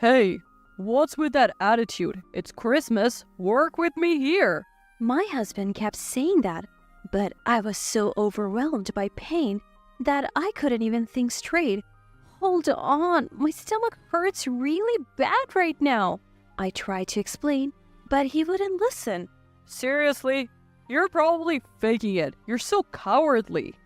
Hey, what's with that attitude? It's Christmas. Work with me here. My husband kept saying that, but I was so overwhelmed by pain that I couldn't even think straight. Hold on, my stomach hurts really bad right now. I tried to explain, but he wouldn't listen. Seriously? You're probably faking it. You're so cowardly.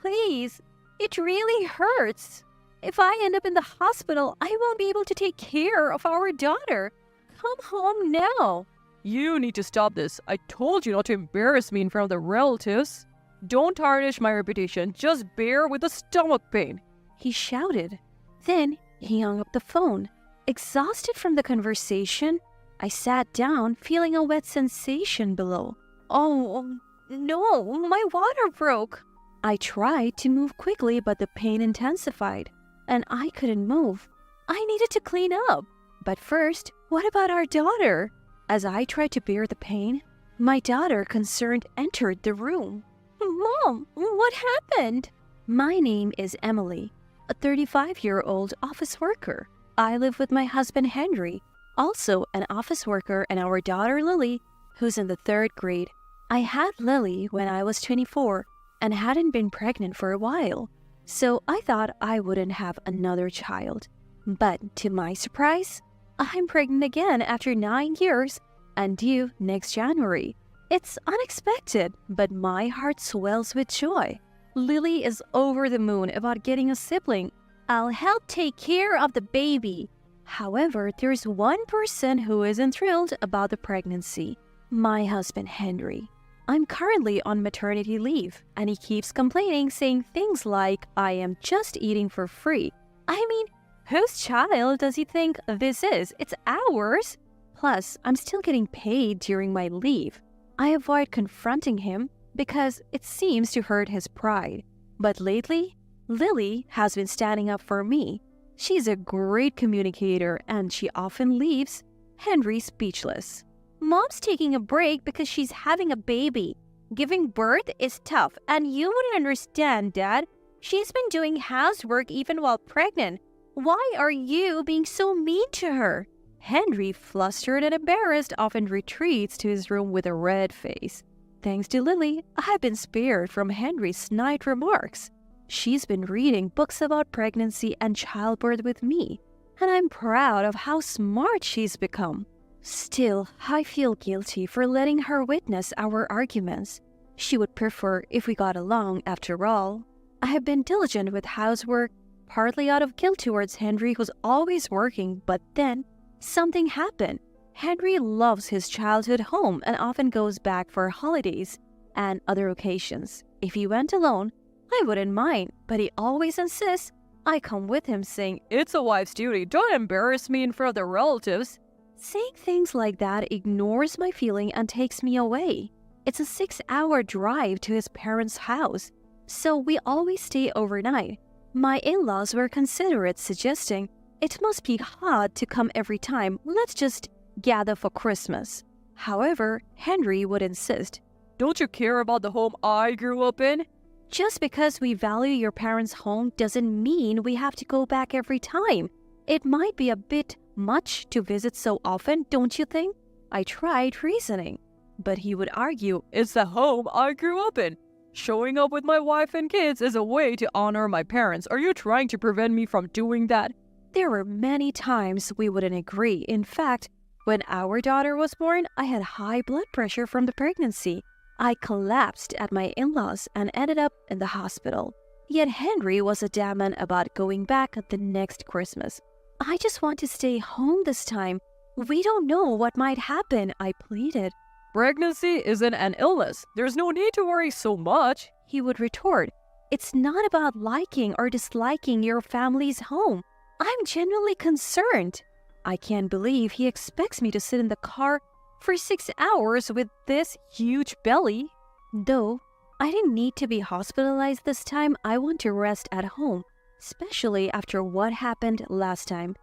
Please, it really hurts. If I end up in the hospital, I won't be able to take care of our daughter. Come home now. You need to stop this. I told you not to embarrass me in front of the relatives. Don't tarnish my reputation. Just bear with the stomach pain. He shouted. Then he hung up the phone. Exhausted from the conversation, I sat down, feeling a wet sensation below. Oh, no, my water broke. I tried to move quickly, but the pain intensified, and I couldn't move. I needed to clean up. But first, what about our daughter? As I tried to bear the pain, my daughter, concerned, entered the room. Mom, what happened? My name is Emily, a 35-year-old office worker. I live with my husband Henry, also an office worker, and our daughter Lily, who's in the 3rd grade. I had Lily when I was 24 and hadn't been pregnant for a while, so I thought I wouldn't have another child. But to my surprise, I'm pregnant again after 9 years and due next January. It's unexpected, but my heart swells with joy. Lily is over the moon about getting a sibling. I'll help take care of the baby. However, there's one person who isn't thrilled about the pregnancy. My husband Henry. I'm currently on maternity leave, and he keeps complaining, saying things like, I am just eating for free. I mean, whose child does he think this is? It's ours. Plus, I'm still getting paid during my leave. I avoid confronting him because it seems to hurt his pride. But lately, Lily has been standing up for me. She's a great communicator, and she often leaves Henry speechless. Mom's taking a break because she's having a baby. Giving birth is tough, and you wouldn't understand, Dad. She's been doing housework even while pregnant. Why are you being so mean to her? Henry, flustered and embarrassed, often retreats to his room with a red face. Thanks to Lily, I've been spared from Henry's snide remarks. She's been reading books about pregnancy and childbirth with me, and I'm proud of how smart she's become. Still, I feel guilty for letting her witness our arguments. She would prefer if we got along after all. I have been diligent with housework, partly out of guilt towards Henry, who's always working, but then something happened. Henry loves his childhood home and often goes back for holidays and other occasions. If he went alone, I wouldn't mind, but he always insists I come with him, saying, It's a wife's duty. Don't embarrass me in front of the relatives. Saying things like that ignores my feeling and takes me away. It's a 6-hour drive to his parents' house, so we always stay overnight. My in-laws were considerate, suggesting, it must be hard to come every time. Let's just gather for Christmas. However, Henry would insist. Don't you care about the home I grew up in? Just because we value your parents' home doesn't mean we have to go back every time. It might be a bit much to visit so often, don't you think? I tried reasoning, but he would argue, It's the home I grew up in. Showing up with my wife and kids is a way to honor my parents. Are you trying to prevent me from doing that? There were many times we wouldn't agree. In fact, when our daughter was born, I had high blood pressure from the pregnancy. I collapsed at my in-laws and ended up in the hospital. Yet Henry was adamant about going back at the next Christmas. I just want to stay home this time. We don't know what might happen, I pleaded. Pregnancy isn't an illness. There's no need to worry so much. He would retort, It's not about liking or disliking your family's home. I'm genuinely concerned. I can't believe he expects me to sit in the car for 6 hours with this huge belly. Though I didn't need to be hospitalized this time, I want to rest at home, especially after what happened last time.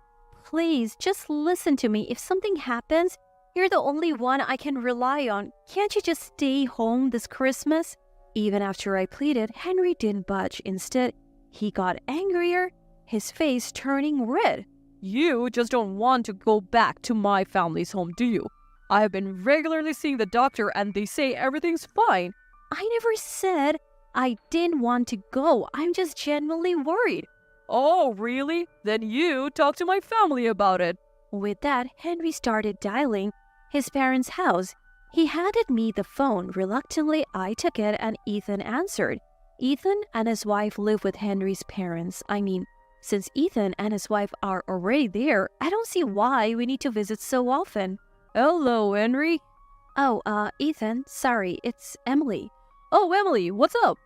Please, just listen to me. If something happens, you're the only one I can rely on. Can't you just stay home this Christmas? Even after I pleaded, Henry didn't budge. Instead, he got angrier, his face turning red. You just don't want to go back to my family's home, do you? I have been regularly seeing the doctor and they say everything's fine. I never said I didn't want to go. I'm just genuinely worried. Oh, really? Then you talk to my family about it. With that, Henry started dialing his parents' house. He handed me the phone. Reluctantly, I took it and Ethan answered. Ethan and his wife live with Henry's parents. Since Ethan and his wife are already there, I don't see why we need to visit so often. Hello, Henry. Oh, Ethan, sorry, it's Emily. Oh, Emily, what's up?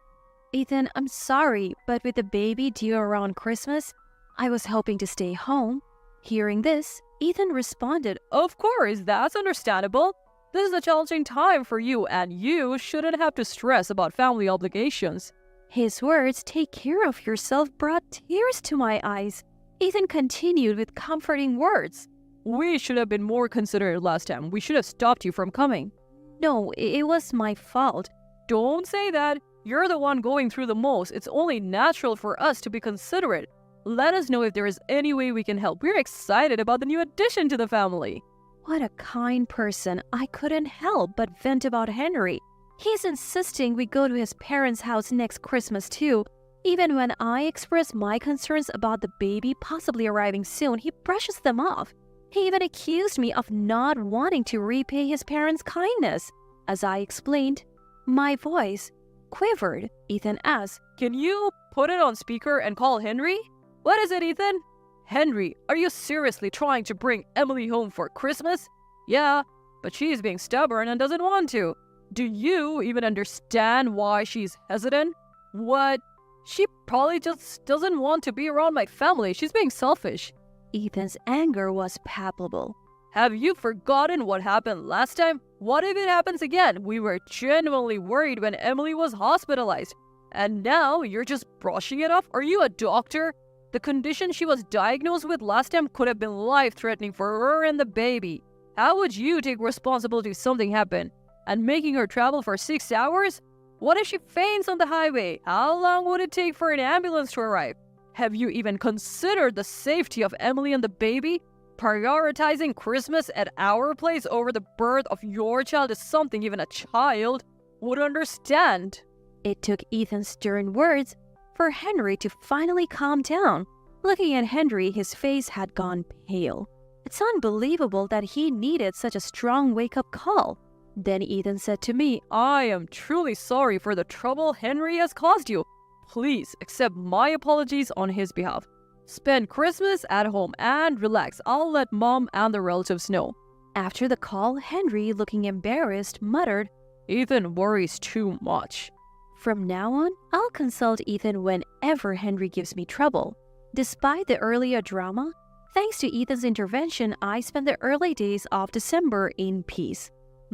Ethan, I'm sorry, but with the baby due around Christmas, I was hoping to stay home. Hearing this, Ethan responded, Of course, that's understandable. This is a challenging time for you and you shouldn't have to stress about family obligations. His words, "Take care of yourself," brought tears to my eyes. Ethan continued with comforting words. We should have been more considerate last time. We should have stopped you from coming. No, it was my fault. Don't say that. You're the one going through the most. It's only natural for us to be considerate. Let us know if there is any way we can help. We're excited about the new addition to the family. What a kind person. I couldn't help but vent about Henry. He's insisting we go to his parents' house next Christmas too. Even when I express my concerns about the baby possibly arriving soon, he brushes them off. He even accused me of not wanting to repay his parents' kindness. As I explained, my voice quivered. Ethan asked, Can you put it on speaker and call Henry? What is it, Ethan? Henry, are you seriously trying to bring Emily home for Christmas? Yeah, but she's being stubborn and doesn't want to. Do you even understand why she's hesitant? What? She probably just doesn't want to be around my family. She's being selfish. Ethan's anger was palpable. Have you forgotten what happened last time? What if it happens again? We were genuinely worried when Emily was hospitalized. And now you're just brushing it off? Are you a doctor? The condition she was diagnosed with last time could have been life-threatening for her and the baby. How would you take responsibility if something happened? And making her travel for 6 hours? What if she faints on the highway? How long would it take for an ambulance to arrive? Have you even considered the safety of Emily and the baby? Prioritizing Christmas at our place over the birth of your child is something even a child would understand. It took Ethan's stern words for Henry to finally calm down. Looking at Henry, his face had gone pale. It's unbelievable that he needed such a strong wake-up call. Then Ethan said to me, I am truly sorry for the trouble Henry has caused you. Please accept my apologies on his behalf. Spend Christmas at home and relax. I'll let Mom and the relatives know. After the call, Henry, looking embarrassed, muttered, Ethan worries too much. From now on, I'll consult Ethan whenever Henry gives me trouble. Despite the earlier drama, thanks to Ethan's intervention, I spent the early days of December in peace.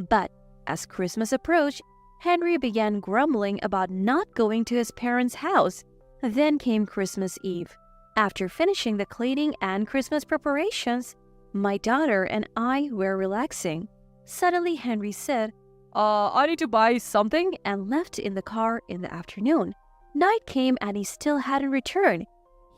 But as Christmas approached, Henry began grumbling about not going to his parents' house. Then came Christmas Eve. After finishing the cleaning and Christmas preparations, my daughter and I were relaxing. Suddenly, Henry said, I need to buy something, and left in the car in the afternoon. Night came and he still hadn't returned.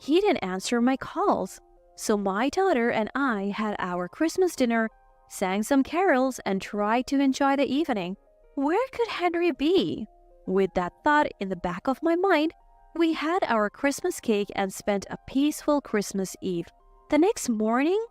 He didn't answer my calls. So my daughter and I had our Christmas dinner, sang some carols, and tried to enjoy the evening. Where could Henry be? With that thought in the back of my mind, we had our Christmas cake and spent a peaceful Christmas Eve. The next morning,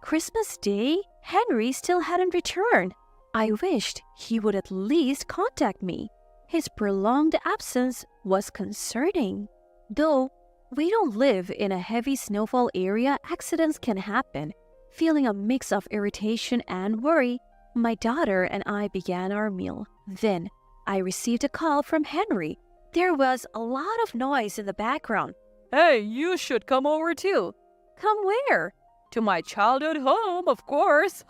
Christmas Day, Henry still hadn't returned. I wished he would at least contact me. His prolonged absence was concerning. Though we don't live in a heavy snowfall area, accidents can happen. Feeling a mix of irritation and worry, my daughter and I began our meal. Then I received a call from Henry. There was a lot of noise in the background. Hey, you should come over too. Come where? To my childhood home, of course.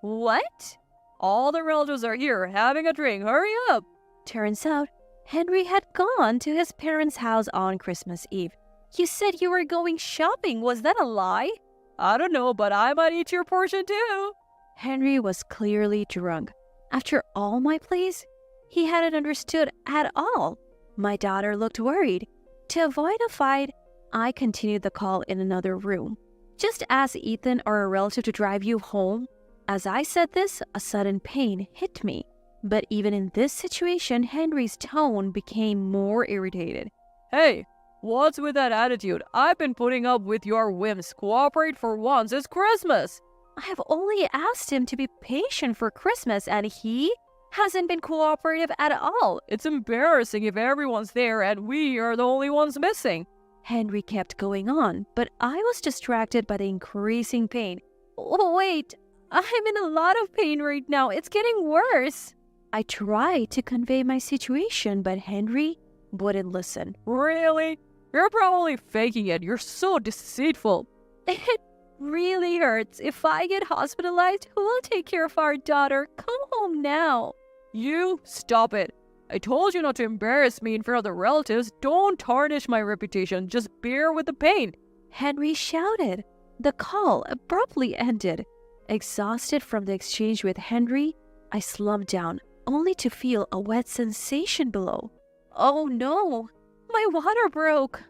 What? All the relatives are here having a drink. Hurry up. Turns out, Henry had gone to his parents' house on Christmas Eve. You said you were going shopping. Was that a lie? I don't know, but I might eat your portion too. Henry was clearly drunk. After all my pleas, he hadn't understood at all. My daughter looked worried. To avoid a fight, I continued the call in another room. Just ask Ethan or a relative to drive you home. As I said this, a sudden pain hit me. But even in this situation, Henry's tone became more irritated. Hey, what's with that attitude? I've been putting up with your whims. Cooperate for once. It's Christmas. I have only asked him to be patient for Christmas and he hasn't been cooperative at all. It's embarrassing if everyone's there and we are the only ones missing. Henry kept going on, but I was distracted by the increasing pain. Oh, wait, I'm in a lot of pain right now. It's getting worse. I tried to convey my situation, but Henry wouldn't listen. Really? You're probably faking it. You're so deceitful. It really hurts. If I get hospitalized, who will take care of our daughter? Come home now. You stop it. I told you not to embarrass me in front of the relatives. Don't tarnish my reputation. Just bear with the pain. Henry shouted. The call abruptly ended. Exhausted from the exchange with Henry, I slumped down, only to feel a wet sensation below. Oh no, my water broke.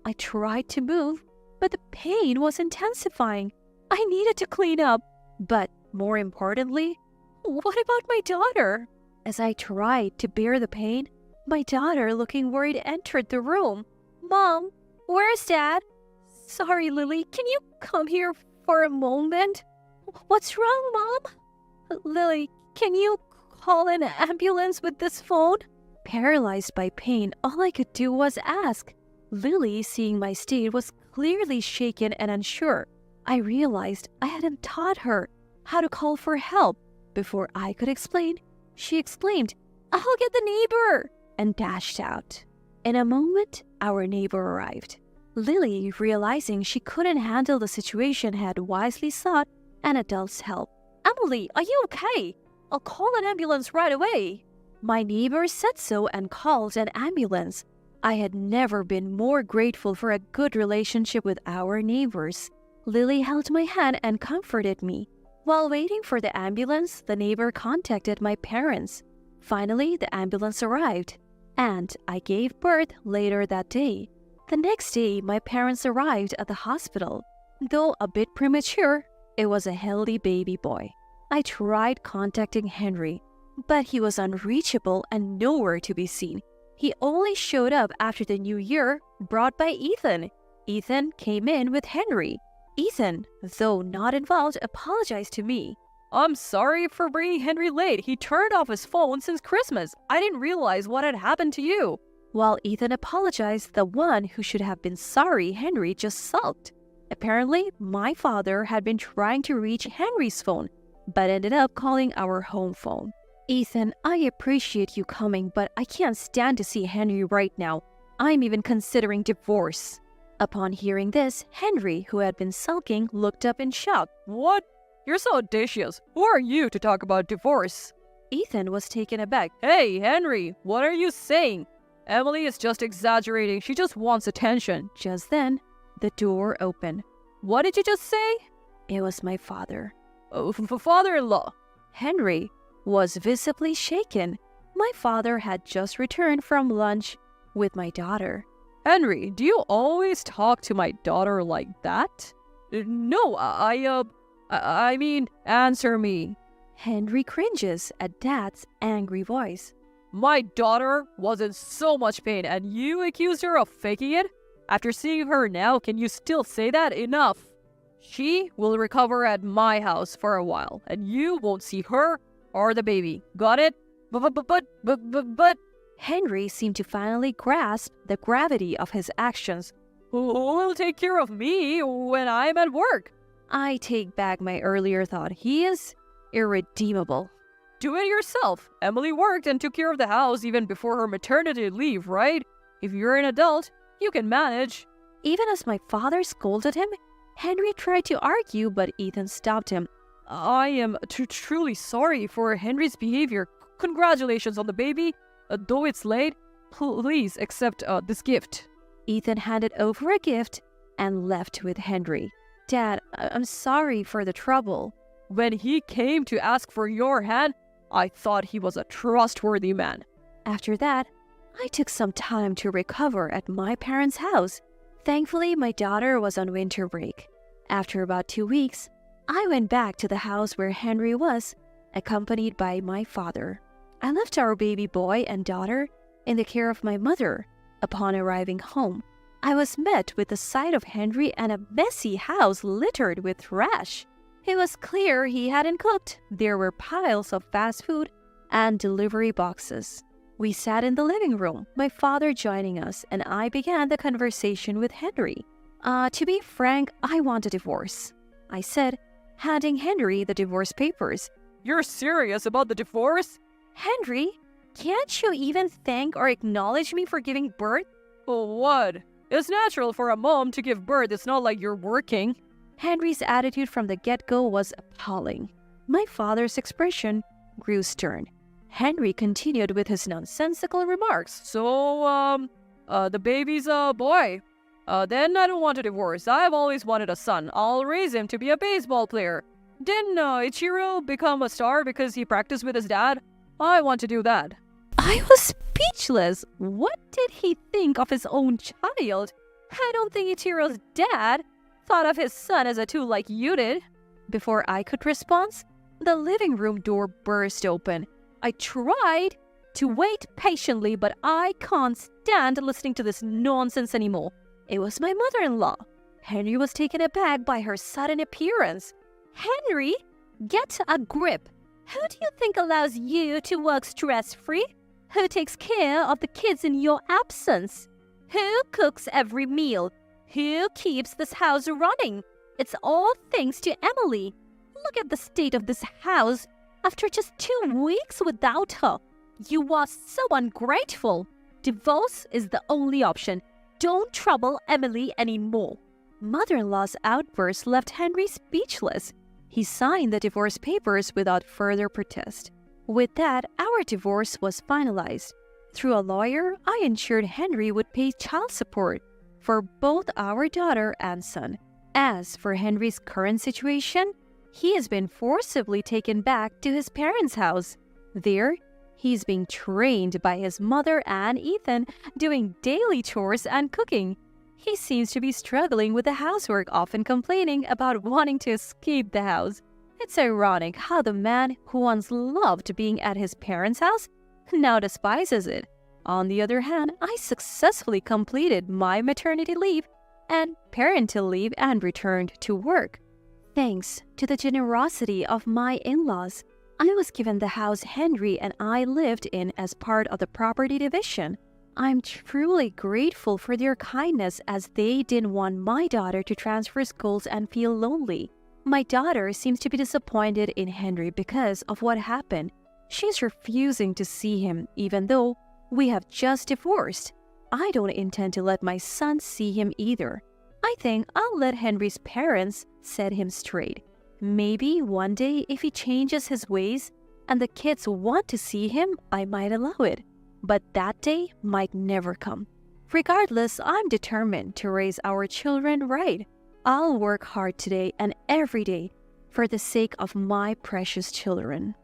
I tried to move, but the pain was intensifying. I needed to clean up. But more importantly, what about my daughter? As I tried to bear the pain, my daughter, looking worried, entered the room. Mom, where's Dad? Sorry, Lily, can you come here for a moment? What's wrong, Mom? Lily, can you call an ambulance with this phone? Paralyzed by pain, all I could do was ask. Lily, seeing my state, was clearly shaken and unsure. I realized I hadn't taught her how to call for help. Before I could explain, she exclaimed, "I'll get the neighbor!" and dashed out. In a moment, our neighbor arrived. Lily, realizing she couldn't handle the situation, had wisely sought an adult's help. "Emily, are you okay? I'll call an ambulance right away." My neighbor said so and called an ambulance. I had never been more grateful for a good relationship with our neighbors. Lily held my hand and comforted me. While waiting for the ambulance, the neighbor contacted my parents. Finally, the ambulance arrived, and I gave birth later that day. The next day, my parents arrived at the hospital. Though a bit premature, it was a healthy baby boy. I tried contacting Henry, but he was unreachable and nowhere to be seen. He only showed up after the new year, brought by Ethan. Ethan came in with Henry. Ethan, though not involved, apologized to me. I'm sorry for bringing Henry late. He turned off his phone since Christmas. I didn't realize what had happened to you. While Ethan apologized, the one who should have been sorry, Henry, just sulked. Apparently, my father had been trying to reach Henry's phone, but ended up calling our home phone. Ethan, I appreciate you coming, but I can't stand to see Henry right now. I'm even considering divorce. Upon hearing this, Henry, who had been sulking, looked up in shock. What? You're so audacious. Who are you to talk about divorce? Ethan was taken aback. Hey, Henry, what are you saying? Emily is just exaggerating. She just wants attention. Just then, the door opened. What did you just say? It was my father. Oh, father-in-law. Henry was visibly shaken. My father had just returned from lunch with my daughter. Henry, do you always talk to my daughter like that? No, I mean, answer me. Henry cringes at Dad's angry voice. My daughter was in so much pain and you accused her of faking it? After seeing her now, can you still say that? Enough. She will recover at my house for a while and you won't see her or the baby. Got it? But... Henry seemed to finally grasp the gravity of his actions. Who will take care of me when I'm at work? I take back my earlier thought. He is irredeemable. Do it yourself. Emily worked and took care of the house even before her maternity leave, right? If you're an adult, you can manage. Even as my father scolded him, Henry tried to argue, but Ethan stopped him. I am truly sorry for Henry's behavior. Congratulations on the baby. Though it's late, please accept this gift. Ethan handed over a gift and left with Henry. Dad, I'm sorry for the trouble. When he came to ask for your hand, I thought he was a trustworthy man. After that, I took some time to recover at my parents' house. Thankfully, my daughter was on winter break. After about 2 weeks, I went back to the house where Henry was, accompanied by my father. I left our baby boy and daughter in the care of my mother. Upon arriving home, I was met with the sight of Henry and a messy house littered with trash. It was clear he hadn't cooked. There were piles of fast food and delivery boxes. We sat in the living room, my father joining us, and I began the conversation with Henry. To be frank, I want a divorce, I said, handing Henry the divorce papers. You're serious about the divorce? Henry, can't you even thank or acknowledge me for giving birth? Oh, what? It's natural for a mom to give birth. It's not like you're working. Henry's attitude from the get-go was appalling. My father's expression grew stern. Henry continued with his nonsensical remarks. So, the baby's a boy. Then I don't want a divorce. I've always wanted a son. I'll raise him to be a baseball player. Didn't Ichiro become a star because he practiced with his dad? I want to do that. I was speechless. What did he think of his own child? I don't think Ichiro's dad thought of his son as a tool like you did. Before I could respond, the living room door burst open. I tried to wait patiently, but I can't stand listening to this nonsense anymore. It was my mother-in-law. Henry was taken aback by her sudden appearance. Henry, get a grip. Who do you think allows you to work stress-free? Who takes care of the kids in your absence? Who cooks every meal? Who keeps this house running? It's all thanks to Emily. Look at the state of this house after just 2 weeks without her. You are so ungrateful. Divorce is the only option. Don't trouble Emily anymore. Mother-in-law's outburst left Henry speechless. He signed the divorce papers without further protest. With that, our divorce was finalized. Through a lawyer, I ensured Henry would pay child support for both our daughter and son. As for Henry's current situation, he has been forcibly taken back to his parents' house. There, he's being trained by his mother and Ethan, doing daily chores and cooking. He seems to be struggling with the housework, often complaining about wanting to escape the house. It's ironic how the man who once loved being at his parents' house now despises it. On the other hand, I successfully completed my maternity leave and parental leave and returned to work. Thanks to the generosity of my in-laws, I was given the house Henry and I lived in as part of the property division. I'm truly grateful for their kindness, as they didn't want my daughter to transfer schools and feel lonely. My daughter seems to be disappointed in Henry because of what happened. She's refusing to see him even though we have just divorced. I don't intend to let my son see him either. I think I'll let Henry's parents set him straight. Maybe one day, if he changes his ways and the kids want to see him, I might allow it. But that day might never come. Regardless, I'm determined to raise our children right. I'll work hard today and every day for the sake of my precious children.